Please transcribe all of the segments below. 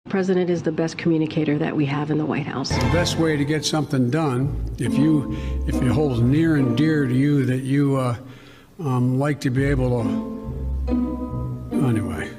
The president is the best communicator that we have in the White House. The best way to get something done, if it holds near and dear to you that you like to be able to, anyway.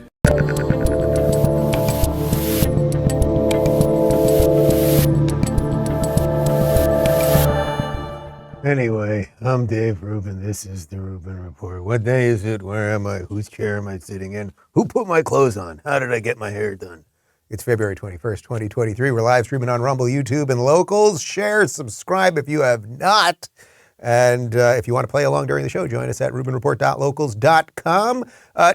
Anyway, I'm Dave Rubin. This is the Rubin Report. What day is it? Where am I? Whose chair am I sitting in? Who put my clothes on? How did I get my hair done? It's February 21st, 2023. We're live streaming on Rumble, YouTube, and Locals. Share, subscribe if you have not. And if you want to play along during the show, join us at rubinreport.locals.com.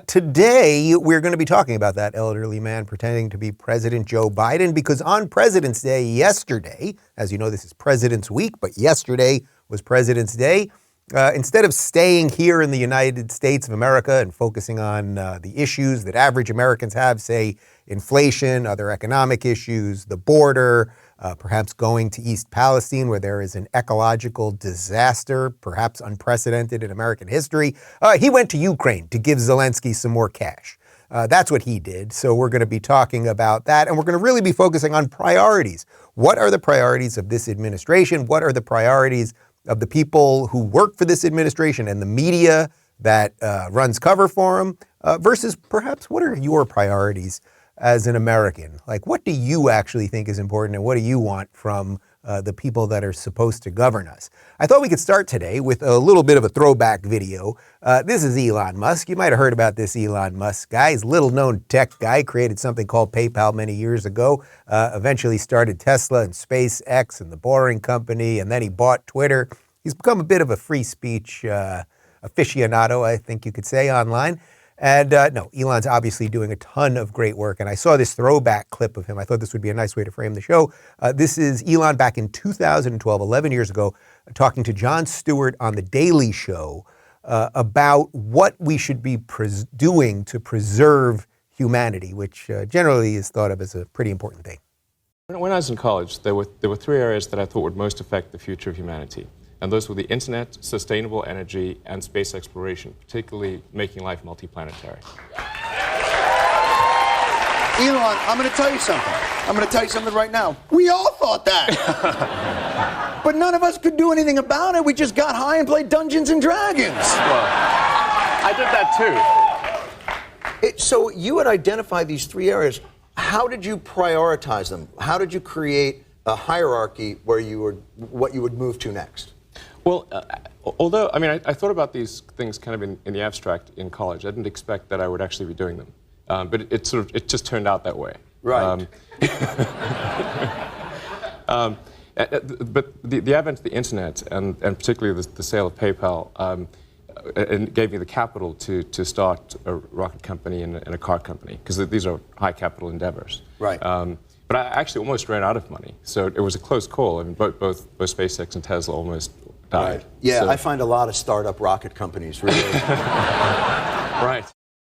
Today, we're going to be talking about that elderly man pretending to be President Joe Biden, because on President's Day yesterday, as you know, this is President's Week, but yesterday was President's Day. Instead of staying here in the United States of America and focusing on the issues that average Americans have, say inflation, other economic issues, the border, perhaps going to East Palestine where there is an ecological disaster, perhaps unprecedented in American history, he went to Ukraine to give Zelenskyy some more cash. That's what he did. So we're going to be talking about that, and we're going to really be focusing on priorities. What are the priorities of this administration? What are the priorities of the people who work for this administration and the media that runs cover for them, versus perhaps what are your priorities as an American? Like, what do you actually think is important, and what do you want from the people that are supposed to govern us? I thought we could start today with a little bit of a throwback video. This is Elon Musk. You might have heard about this Elon Musk guy. He's a little-known tech guy, created something called PayPal many years ago, eventually started Tesla and SpaceX and the Boring Company, and then he bought Twitter. He's become a bit of a free speech aficionado, I think you could say, online. And no, Elon's obviously doing a ton of great work. And I saw this throwback clip of him. I thought this would be a nice way to frame the show. This is Elon back in 2012, 11 years ago, talking to Jon Stewart on The Daily Show about what we should be doing to preserve humanity, which generally is thought of as a pretty important thing. When I was in college, there were three areas that I thought would most affect the future of humanity. And those were the internet, sustainable energy, and space exploration, particularly making life multiplanetary. Elon, I'm going to tell you something. I'm going to tell you something right now. We all thought that. But none of us could do anything about it. We just got high and played Dungeons and Dragons. Well, I did that too. So you had identified these three areas. How did you prioritize them? How did you create a hierarchy where what you would move to next? Well, although, I mean, I thought about these things kind of in the abstract in college. I didn't expect that I would actually be doing them. But it just turned out that way. Right. But the advent of the internet, and particularly the sale of PayPal, it gave me the capital to start a rocket company and a car company, because these are high capital endeavors. Right. But I actually almost ran out of money, so it was a close call. I mean, both SpaceX and Tesla almost died. Right. Yeah, so. I find a lot of startup rocket companies really. Right.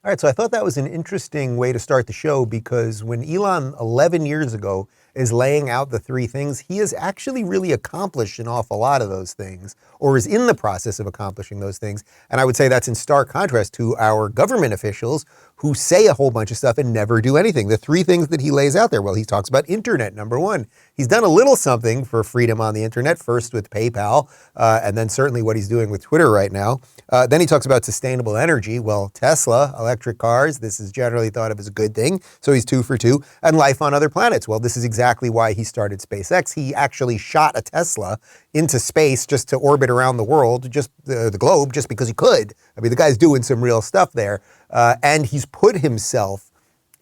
All right, so I thought that was an interesting way to start the show, because when Elon 11 years ago is laying out the three things, he has actually really accomplished an awful lot of those things, or is in the process of accomplishing those things. And I would say that's in stark contrast to our government officials who say a whole bunch of stuff and never do anything. The three things that he lays out there, well, he talks about internet, number one. He's done a little something for freedom on the internet, first with PayPal, and then certainly what he's doing with Twitter right now. Then he talks about sustainable energy. Well, Tesla, electric cars, this is generally thought of as a good thing. So he's 2 for 2. And life on other planets. Well, this is exactly why he started SpaceX. He actually shot a Tesla into space just to orbit around the world, just the globe, just because he could. I mean, the guy's doing some real stuff there. And he's put himself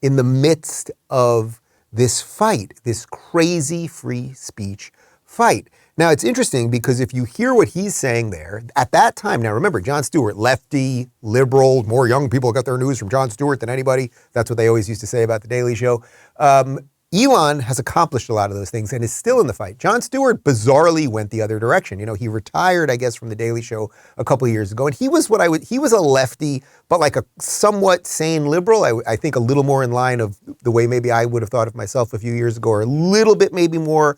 in the midst of this fight, this crazy free speech fight. Now, it's interesting because if you hear what he's saying there, at that time, now remember, Jon Stewart, lefty, liberal, more young people got their news from Jon Stewart than anybody. That's what they always used to say about The Daily Show. Elon has accomplished a lot of those things and is still in the fight. Jon Stewart bizarrely went the other direction. You know, he retired, I guess, from The Daily Show a couple of years ago, and he was he was a lefty, but like a somewhat sane liberal. I think a little more in line of the way maybe I would have thought of myself a few years ago, or a little bit maybe more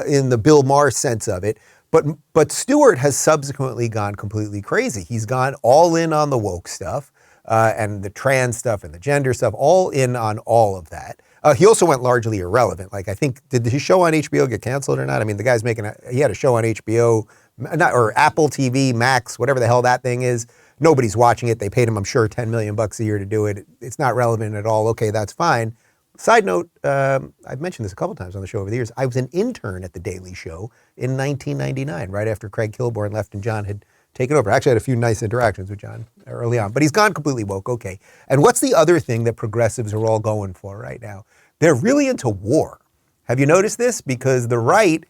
in the Bill Maher sense of it. But Stewart has subsequently gone completely crazy. He's gone all in on the woke stuff and the trans stuff and the gender stuff, all in on all of that. He also went largely irrelevant. Like, I think, did his show on HBO get canceled or not? I mean, the guy's he had a show on HBO, or Apple TV, Max, whatever the hell that thing is. Nobody's watching it. They paid him, I'm sure, $10 million a year to do it. It's not relevant at all. Okay, that's fine. Side note, I've mentioned this a couple times on the show over the years. I was an intern at The Daily Show in 1999, right after Craig Kilborn left and John had taken over. I actually had a few nice interactions with John early on, but he's gone completely woke. Okay. And what's the other thing that progressives are all going for right now? They're really into war. Have you noticed this? Because the right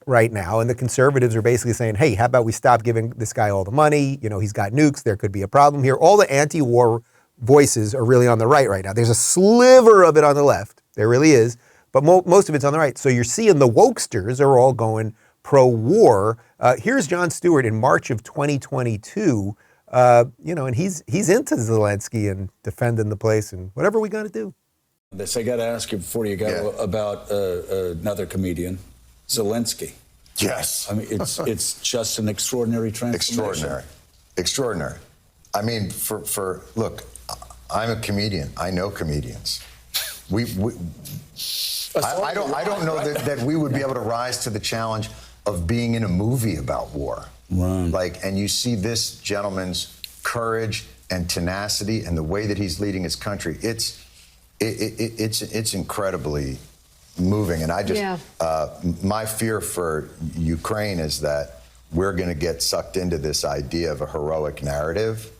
now and the conservatives are basically saying, hey, how about we stop giving this guy all the money? You know, he's got nukes. There could be a problem here. All the anti-war voices are really on the right now. There's a sliver of it on the left. There really is. But most of it's on the right. So you're seeing the wokesters are all going pro-war. Here's Jon Stewart in March of 2022, and he's into Zelenskyy and defending the place and whatever we got to do. I got to ask you before you go about another comedian, Zelenskyy. Yes. I mean, it's just an extraordinary transformation. Extraordinary. I mean, look, I'm a comedian. I know comedians. I don't know that we would be able to rise to the challenge of being in a movie about war. Right. And you see this gentleman's courage and tenacity and the way that he's leading his country. It's incredibly moving. And I just, my fear for Ukraine is that we're going to get sucked into this idea of a heroic narrative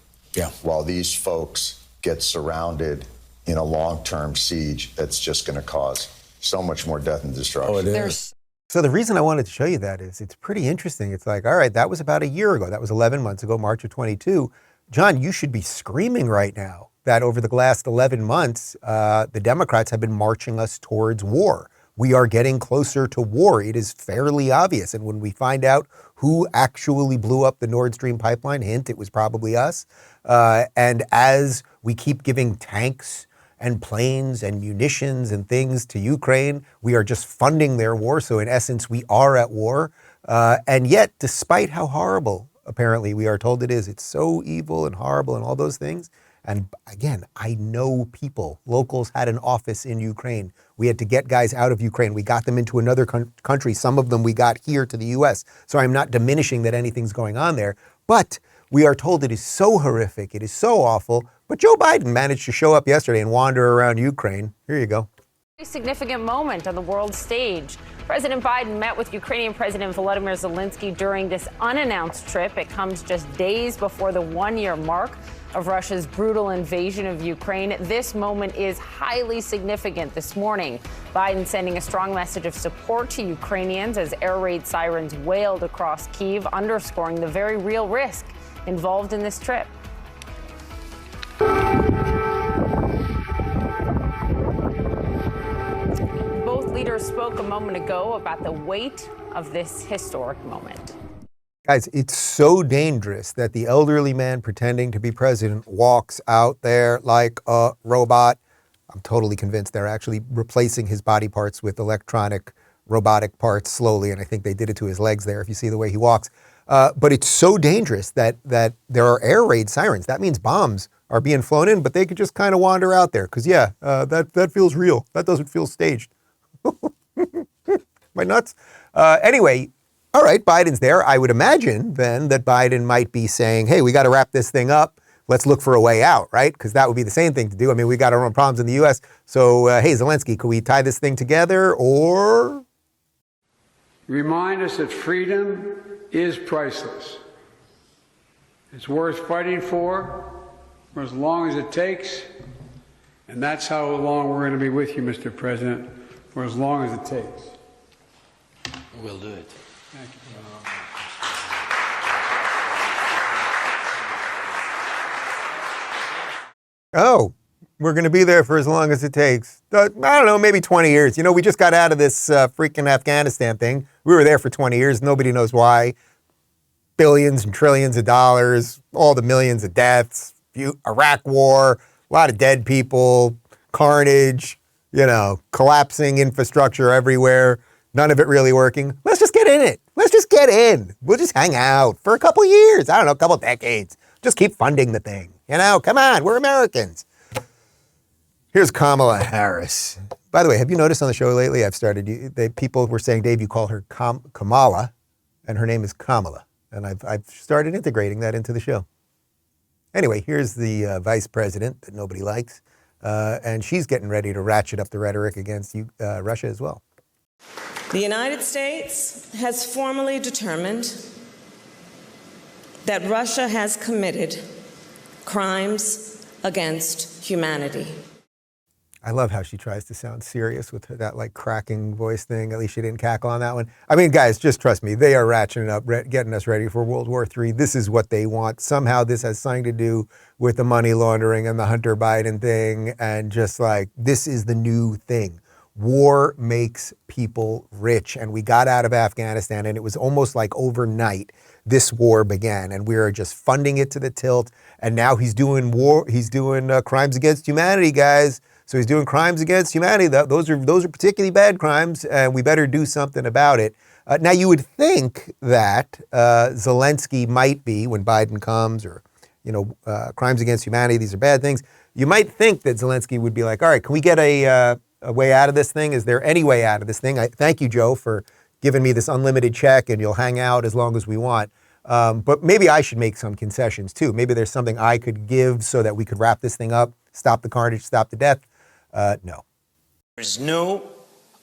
while these folks get surrounded in a long-term siege that's just going to cause so much more death and destruction. Oh, it is. So the reason I wanted to show you that is it's pretty interesting. It's like, all right, that was about a year ago. That was 11 months ago, March of 22. John, you should be screaming right now that over the last 11 months, the Democrats have been marching us towards war. We are getting closer to war. It is fairly obvious. And when we find out who actually blew up the Nord Stream pipeline, hint, it was probably us. And as we keep giving tanks and planes and munitions and things to Ukraine, we are just funding their war. So in essence, we are at war. And yet, despite how horrible, apparently, we are told it is, it's so evil and horrible and all those things. And again, I know people. Locals had an office in Ukraine. We had to get guys out of Ukraine. We got them into another country. Some of them we got here to the US. So I'm not diminishing that anything's going on there. But we are told it is so horrific. It is so awful. But Joe Biden managed to show up yesterday and wander around Ukraine. Here you go. A significant moment on the world stage. President Biden met with Ukrainian President Volodymyr Zelenskyy during this unannounced trip. It comes just days before the one-year mark of Russia's brutal invasion of Ukraine. This moment is highly significant this morning. Biden sending a strong message of support to Ukrainians as air raid sirens wailed across Kyiv, underscoring the very real risk involved in this trip. Both leaders spoke a moment ago about the weight of this historic moment. Guys, it's so dangerous that the elderly man pretending to be president walks out there like a robot. I'm totally convinced they're actually replacing his body parts with electronic robotic parts slowly, and I think they did it to his legs there if you see the way he walks. But it's so dangerous that there are air raid sirens. That means bombs are being flown in, but they could just kind of wander out there because, that feels real. That doesn't feel staged. Am I nuts? Anyway, all right, Biden's there. I would imagine then that Biden might be saying, hey, we got to wrap this thing up. Let's look for a way out, right? Because that would be the same thing to do. I mean, we got our own problems in the U.S. So, hey, Zelenskyy, could we tie this thing together or? Remind us that freedom is priceless. It's worth fighting for as long as it takes. And that's how long we're going to be with you, Mr. President, for as long as it takes. We'll do it. Thank you. Oh, we're going to be there for as long as it takes. I don't know, maybe 20 years. You know, we just got out of this freaking Afghanistan thing. We were there for 20 years. Nobody knows why. Billions and trillions of dollars, all the millions of deaths, Iraq war, a lot of dead people, carnage, collapsing infrastructure everywhere. None of it really working. Let's just get in it. Let's just get in. We'll just hang out for a couple years. I don't know, a couple decades. Just keep funding the thing. Come on, we're Americans. Here's Kamala Harris. By the way, have you noticed on the show lately, people were saying, Dave, you call her Kamala, and her name is Kamala. And I've started integrating that into the show. Anyway, here's the vice president that nobody likes. And she's getting ready to ratchet up the rhetoric against Russia as well. The United States has formally determined that Russia has committed crimes against humanity. I love how she tries to sound serious with that like cracking voice thing. At least she didn't cackle on that one. I mean, guys, just trust me. They are ratcheting up, getting us ready for World War III. This is what they want. Somehow this has something to do with the money laundering and the Hunter Biden thing. And just like, this is the new thing. War makes people rich. And we got out of Afghanistan and it was almost like overnight this war began. And we are just funding it to the tilt. And now he's doing war. He's doing crimes against humanity, guys. So he's doing crimes against humanity. Those are particularly bad crimes, and we better do something about it. Now, you would think that Zelenskyy might be, when Biden comes, or, crimes against humanity, these are bad things. You might think that Zelenskyy would be like, all right, can we get a way out of this thing? Is there any way out of this thing? Thank you, Joe, for giving me this unlimited check, and you'll hang out as long as we want. But maybe I should make some concessions, too. Maybe there's something I could give so that we could wrap this thing up, stop the carnage, stop the death. No. There is no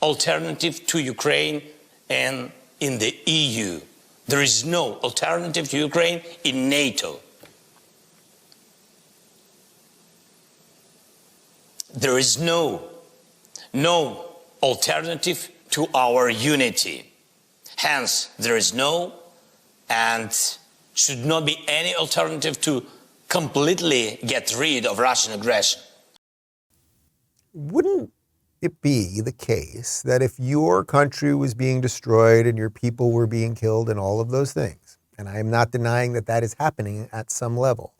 alternative to Ukraine and in the EU. There is no alternative to Ukraine in NATO. There is no alternative to our unity. Hence, there is no and should not be any alternative to completely get rid of Russian aggression. Wouldn't it be the case that if your country was being destroyed and your people were being killed and all of those things, and I am not denying that that is happening at some level,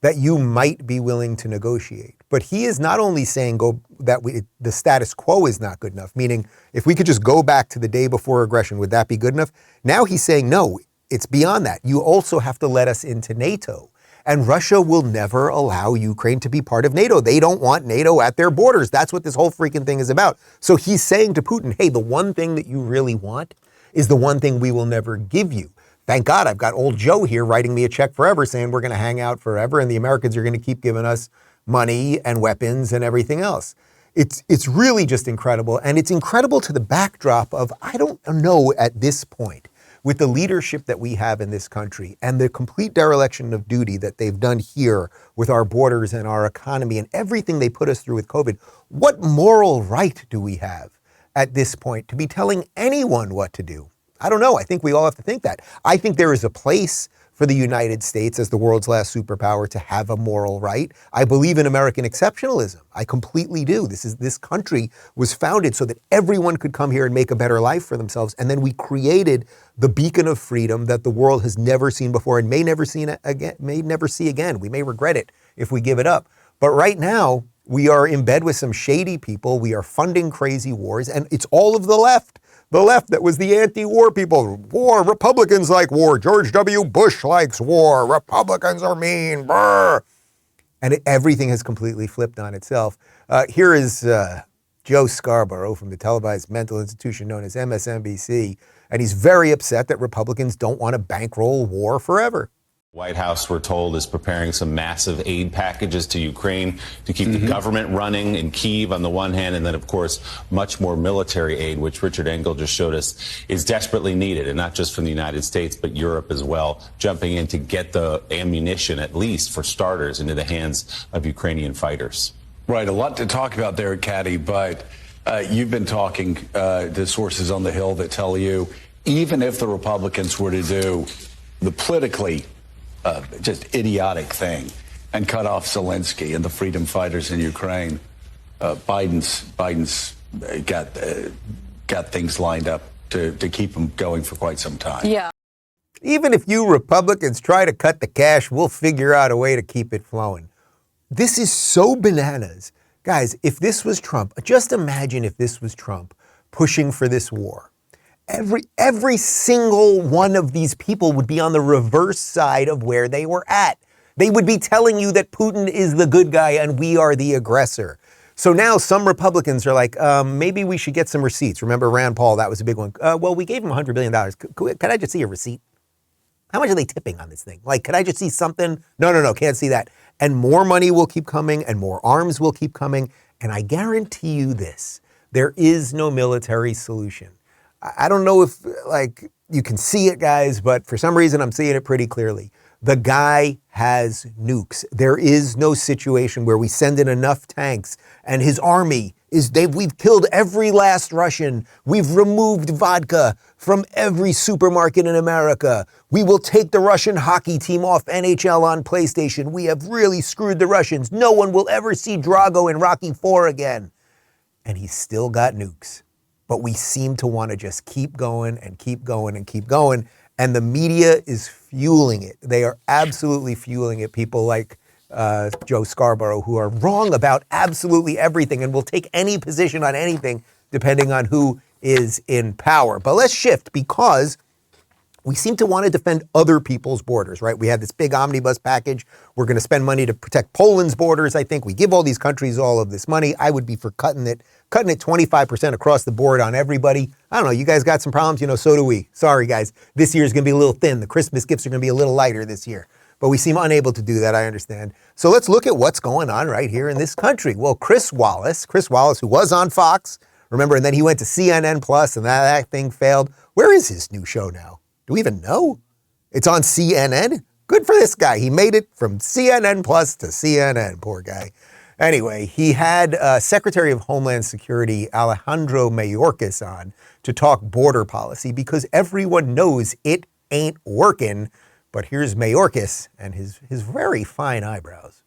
that you might be willing to negotiate? But he is not only saying the status quo is not good enough, meaning if we could just go back to the day before aggression, would that be good enough? Now he's saying, no, it's beyond that. You also have to let us into NATO. And Russia will never allow Ukraine to be part of NATO. They don't want NATO at their borders. That's what this whole freaking thing is about. So he's saying to Putin, hey, the one thing that you really want is the one thing we will never give you. Thank God I've got old Joe here writing me a check forever saying we're going to hang out forever and the Americans are going to keep giving us money and weapons and everything else. It's really just incredible. And it's incredible to the backdrop of, I don't know at this point, with the leadership that we have in this country and the complete dereliction of duty that they've done here with our borders and our economy and everything they put us through with COVID, what moral right do we have at this point to be telling anyone what to do? I don't know. I think we all have to think that. I think there is a place for the United States as the world's last superpower to have a moral right. I believe in American exceptionalism. I completely do. This country was founded so that everyone could come here and make a better life for themselves. And then we created the beacon of freedom that the world has never seen before and may never see again. We may regret it if we give it up. But right now, we are in bed with some shady people. We are funding crazy wars, and it's all of the left. The left that was the anti-war people. War, Republicans like war. George W. Bush likes war. Republicans are mean. Brr. And everything has completely flipped on itself. Here is Joe Scarborough from the televised mental institution known as MSNBC, and he's very upset that Republicans don't want to bankroll war forever. White House, we're told, is preparing some massive aid packages to Ukraine to keep the government running in Kyiv on the one hand, and then, of course, much more military aid, which Richard Engel just showed us is desperately needed, and not just from the United States, but Europe as well, jumping in to get the ammunition, at least for starters, into the hands of Ukrainian fighters. Right, a lot to talk about there, Caddy, but you've been talking to sources on the Hill that tell you, even if the Republicans were to do the politically just idiotic thing and cut off Zelenskyy and the freedom fighters in Ukraine, Biden's got things lined up to keep him going for quite some time. Yeah. Even if you Republicans try to cut the cash, we'll figure out a way to keep it flowing. This is so bananas. Guys, if this was Trump, just imagine if this was Trump pushing for this war. Every single one of these people would be on the reverse side of where they were at. They would be telling you that Putin is the good guy and we are the aggressor. So now some Republicans are like, maybe we should get some receipts. Remember Rand Paul, that was a big one. Well, we gave him $100 billion. Could I just see a receipt? How much are they tipping on this thing? Like, could I just see something? No, can't see that. And more money will keep coming and more arms will keep coming. And I guarantee you this, there is no military solution. I don't know if like you can see it, guys, but for some reason I'm seeing it pretty clearly. The guy has nukes. There is no situation where we send in enough tanks and his army we've killed every last Russian. We've removed vodka from every supermarket in America. We will take the Russian hockey team off NHL on PlayStation. We have really screwed the Russians. No one will ever see Drago in Rocky IV again. And he's still got nukes. But we seem to want to just keep going and keep going and keep going. And the media is fueling it. They are absolutely fueling it. People like Joe Scarborough, who are wrong about absolutely everything and will take any position on anything depending on who is in power. But let's shift, because we seem to want to defend other people's borders, right? We had this big omnibus package. We're going to spend money to protect Poland's borders, I think. We give all these countries all of this money. I would be for cutting it 25% across the board on everybody. I don't know, you guys got some problems, so do we. Sorry, guys. This year's going to be a little thin. The Christmas gifts are going to be a little lighter this year. But we seem unable to do that, I understand. So let's look at what's going on right here in this country. Well, Chris Wallace, who was on Fox, remember, and then he went to CNN Plus, and that thing failed. Where is his new show now? Do we even know? It's on CNN? Good for this guy. He made it from CNN Plus to CNN, poor guy. Anyway, he had Secretary of Homeland Security Alejandro Mayorkas on to talk border policy because everyone knows it ain't working. But here's Mayorkas and his very fine eyebrows.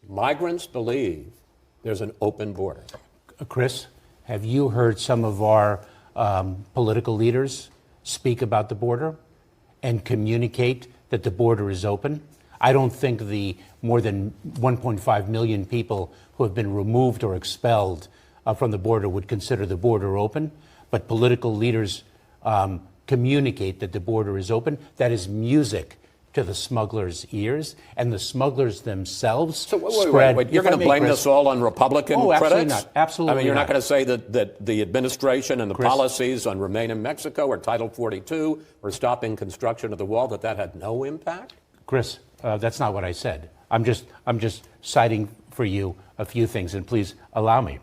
Migrants believe there's an open border. Chris, have you heard some of our political leaders speak about the border and communicate that the border is open? I don't think the more than 1.5 million people who have been removed or expelled from the border would consider the border open, but political leaders communicate that the border is open. That is music to the smugglers' ears, and the smugglers themselves spread. Wait. You're going to blame this all on Republican critics? Absolutely not. Absolutely I mean, you're not going to say that the administration and the policies on Remain in Mexico or Title 42 or stopping construction of the wall, that had no impact? Chris, that's not what I said. I'm just citing for you a few things, and please allow me.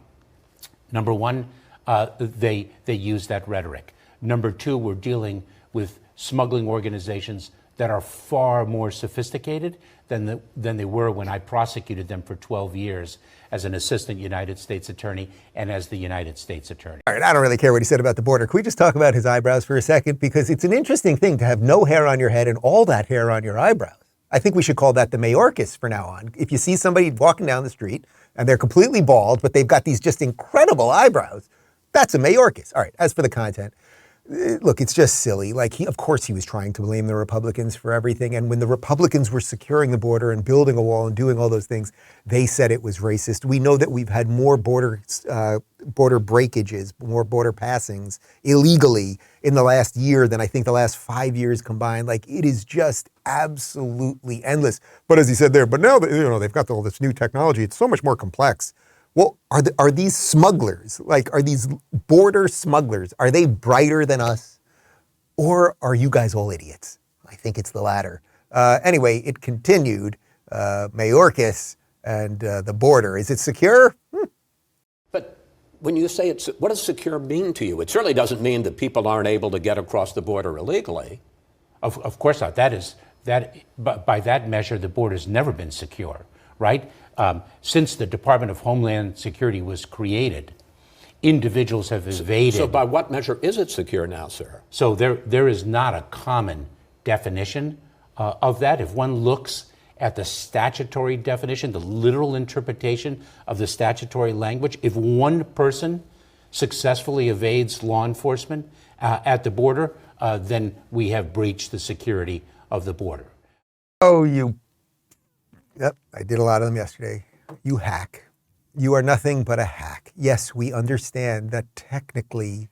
Number one, they use that rhetoric. Number two, we're dealing with smuggling organizations that are far more sophisticated than they were when I prosecuted them for 12 years as an assistant United States attorney and as the United States attorney. All right, I don't really care what he said about the border. Can we just talk about his eyebrows for a second? Because it's an interesting thing to have no hair on your head and all that hair on your eyebrows. I think we should call that the Mayorkas from now on. If you see somebody walking down the street and they're completely bald, but they've got these just incredible eyebrows, that's a Mayorkas. All right, as for the content, look, it's just silly. Like, of course he was trying to blame the Republicans for everything. And when the Republicans were securing the border and building a wall and doing all those things, they said it was racist. We know that we've had more border breakages, more border passings illegally in the last year than I think the last 5 years combined. Like, it is just absolutely endless. But as he said there, but now that, they've got all this new technology, it's so much more complex. Well, are these smugglers, are these border smugglers, are they brighter than us? Or are you guys all idiots? I think it's the latter. Anyway, it continued, Mayorkas and the border. Is it secure? But when you say what does secure mean to you? It certainly doesn't mean that people aren't able to get across the border illegally. Of course not. By that measure, the border's never been secure, right? Since the Department of Homeland Security was created, individuals have evaded. So by what measure is it secure now, sir? So there is not a common definition of that. If one looks at the statutory definition, the literal interpretation of the statutory language, if one person successfully evades law enforcement at the border, then we have breached the security of the border. Oh, Yep, I did a lot of them yesterday. You hack. You are nothing but a hack. Yes, we understand that technically,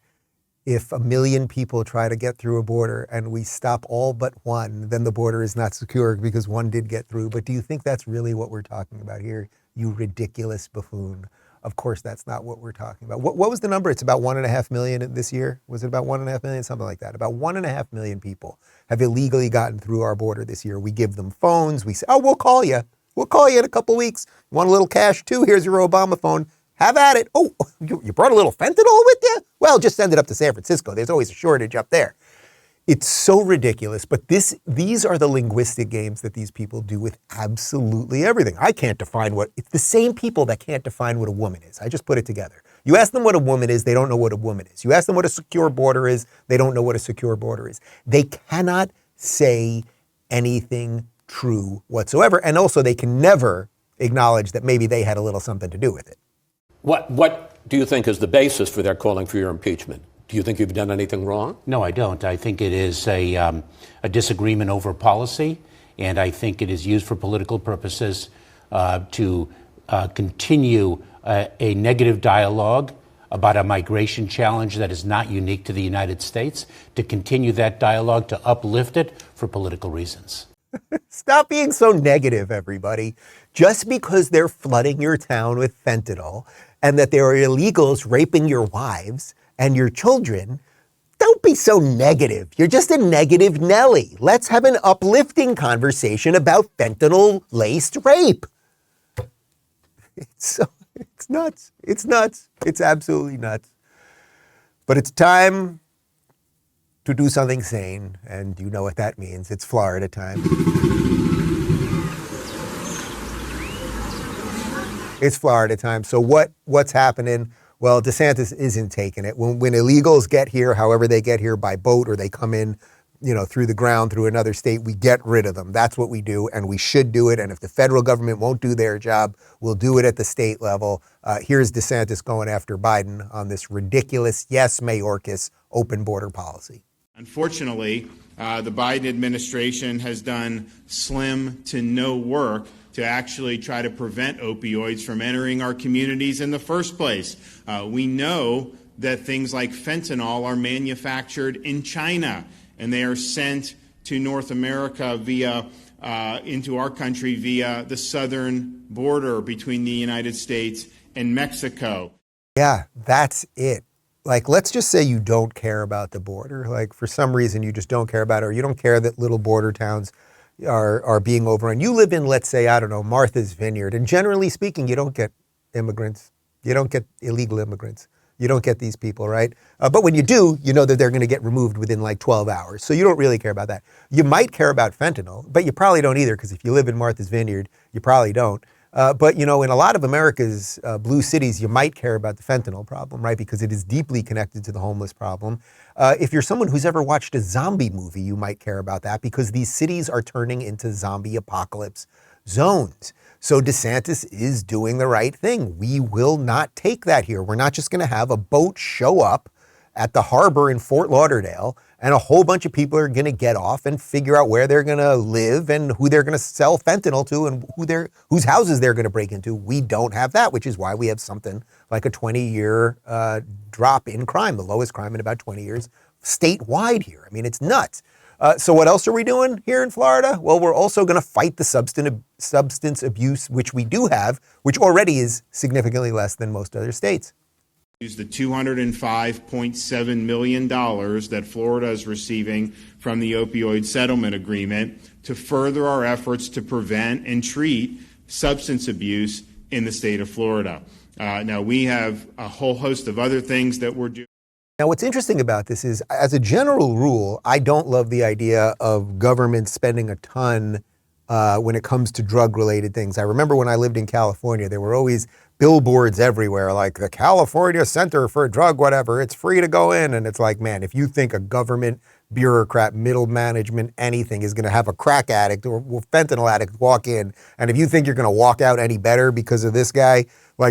if 1 million people try to get through a border and we stop all but one, then the border is not secure because one did get through. But do you think that's really what we're talking about here, you ridiculous buffoon? Of course, that's not what we're talking about. What was the number? It's about 1.5 million this year. Was it about 1.5 million? Something like that. About 1.5 million people have illegally gotten through our border this year. We give them phones. We say, oh, we'll call you. We'll call you in a couple weeks. You want a little cash too? Here's your Obama phone. Have at it. Oh, you brought a little fentanyl with you? Well, just send it up to San Francisco. There's always a shortage up there. It's so ridiculous, but these are the linguistic games that these people do with absolutely everything. I can't define it's the same people that can't define what a woman is. I just put it together. You ask them what a woman is, they don't know what a woman is. You ask them what a secure border is, they don't know what a secure border is. They cannot say anything true whatsoever, and also they can never acknowledge that maybe they had a little something to do with it. What do you think is the basis for their calling for your impeachment? Do you think you've done anything wrong? No, I don't. I think it is a disagreement over policy, and I think it is used for political purposes to continue a negative dialogue about a migration challenge that is not unique to the United States, to continue that dialogue, to uplift it for political reasons. Stop being so negative, everybody. Just because they're flooding your town with fentanyl and that there are illegals raping your wives and your children, don't be so negative. You're just a negative Nelly. Let's have an uplifting conversation about fentanyl-laced rape. It's nuts. It's nuts. It's absolutely nuts. But it's time to do something sane, and you know what that means. It's Florida time. It's Florida time. So what's happening? Well, DeSantis isn't taking it. When illegals get here, however they get here, by boat or they come in, through the ground, through another state, we get rid of them. That's what we do, and we should do it. And if the federal government won't do their job, we'll do it at the state level. Here's DeSantis going after Biden on this ridiculous, yes, Mayorkas, open border policy. Unfortunately, the Biden administration has done slim to no work to actually try to prevent opioids from entering our communities in the first place. We know that things like fentanyl are manufactured in China, and they are sent to North America into our country via the southern border between the United States and Mexico. Yeah, that's it. Let's just say you don't care about the border. For some reason, you just don't care about it, or you don't care that little border towns are being overrun. You live in, let's say, I don't know, Martha's Vineyard, and generally speaking, you don't get immigrants. You don't get illegal immigrants. You don't get these people, right? But when you do, you know that they're going to get removed within 12 hours. So you don't really care about that. You might care about fentanyl, but you probably don't either, because if you live in Martha's Vineyard, you probably don't. But, in a lot of America's blue cities, you might care about the fentanyl problem, right? Because it is deeply connected to the homeless problem. If you're someone who's ever watched a zombie movie, you might care about that, because these cities are turning into zombie apocalypse zones. So DeSantis is doing the right thing. We will not take that here. We're not just going to have a boat show up at the harbor in Fort Lauderdale, and a whole bunch of people are going to get off and figure out where they're going to live and who they're going to sell fentanyl to and whose houses they're going to break into. We don't have that, which is why we have something like a 20-year drop in crime, the lowest crime in about 20 years statewide here. I mean, it's nuts. So what else are we doing here in Florida? Well, we're also going to fight the substance abuse, which we do have, which already is significantly less than most other states. Use the $205.7 million that Florida is receiving from the opioid settlement agreement to further our efforts to prevent and treat substance abuse in the state of Florida. Now, we have a whole host of other things that we're doing. Now, what's interesting about this is, as a general rule, I don't love the idea of government spending a ton when it comes to drug-related things. I remember when I lived in California, there were always billboards everywhere, like the California Center for Drug whatever, it's free to go in. And it's like, man, if you think a government bureaucrat, middle management, anything is going to have a crack addict or fentanyl addict walk in, and if you think you're going to walk out any better because of this guy,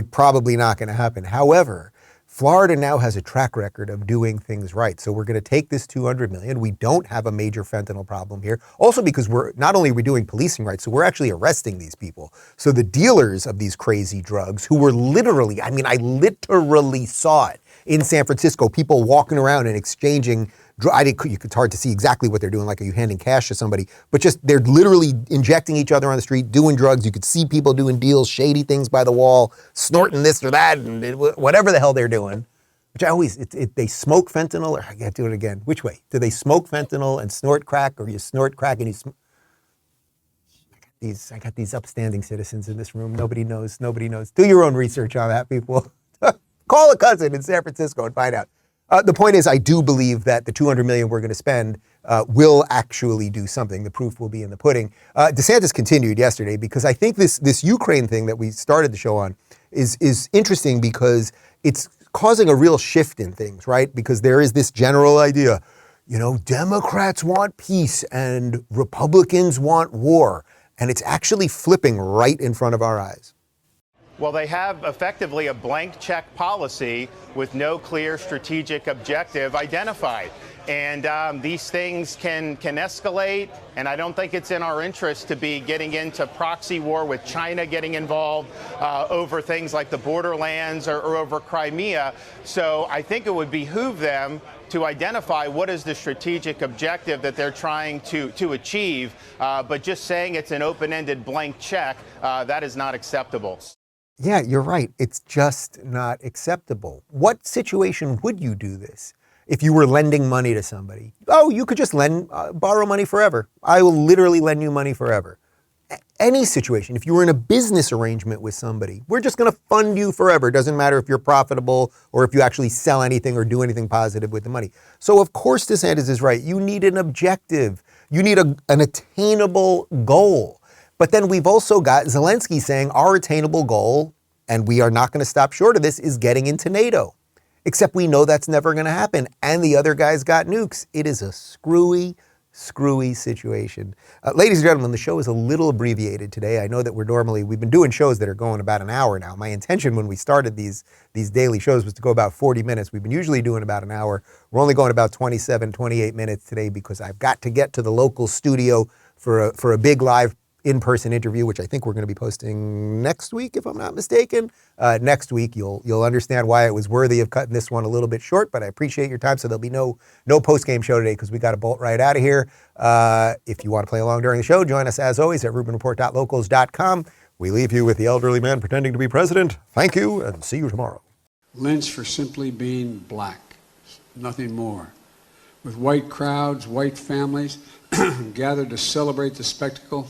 probably not going to happen. However, Florida now has a track record of doing things right. So we're going to take this $200 million. We don't have a major fentanyl problem here. Also because we're not only are we doing policing right, so we're actually arresting these people. So the dealers of these crazy drugs who were literally, I literally saw it in San Francisco, people walking around and exchanging It's hard to see exactly what they're doing, like are you handing cash to somebody, but just they're literally injecting each other on the street, doing drugs. You could see people doing deals, shady things by the wall, snorting this or that, and whatever the hell they're doing. Which I always, they smoke fentanyl, or I gotta do it again. Which way? Do they smoke fentanyl and snort crack, or you snort crack and you I got these upstanding citizens in this room. Nobody knows. Do your own research on that, people. Call a cousin in San Francisco and find out. The point is, I do believe that the $200 million we're going to spend will actually do something. The proof will be in the pudding. DeSantis continued yesterday because I think this Ukraine thing that we started the show on is interesting because it's causing a real shift in things, right? Because there is this general idea, Democrats want peace and Republicans want war. And it's actually flipping right in front of our eyes. Well, they have effectively a blank check policy with no clear strategic objective identified. And these things can escalate, and I don't think it's in our interest to be getting into proxy war with China getting involved over things like the borderlands or over Crimea. So I think it would behoove them to identify what is the strategic objective that they're trying to achieve. But just saying it's an open-ended blank check, that is not acceptable. Yeah, you're right. It's just not acceptable. What situation would you do this? If you were lending money to somebody, you could just borrow money forever. I will literally lend you money forever. Any situation, if you were in a business arrangement with somebody, we're just going to fund you forever. It doesn't matter if you're profitable or if you actually sell anything or do anything positive with the money. So of course DeSantis is right. You need an objective. You need an attainable goal. But then we've also got Zelenskyy saying our attainable goal, and we are not going to stop short of this, is getting into NATO. Except we know that's never going to happen. And the other guy's got nukes. It is a screwy situation. Ladies and gentlemen, the show is a little abbreviated today. I know that we've been doing shows that are going about an hour now. My intention when we started these daily shows was to go about 40 minutes. We've been usually doing about an hour. We're only going about 27, 28 minutes today because I've got to get to the local studio for a big live in-person interview, which I think we're going to be posting next week, if I'm not mistaken. Next week, you'll understand why it was worthy of cutting this one a little bit short, but I appreciate your time. So there'll be no post-game show today because we got to bolt right out of here. If you want to play along during the show, join us as always at rubinreport.locals.com. We leave you with the elderly man pretending to be president. Thank you, and see you tomorrow. Lynched for simply being black, nothing more. With white crowds, white families gathered to celebrate the spectacle,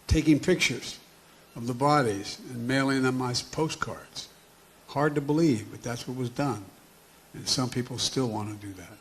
taking pictures of the bodies and mailing them as postcards. Hard to believe, but that's what was done. And some people still want to do that.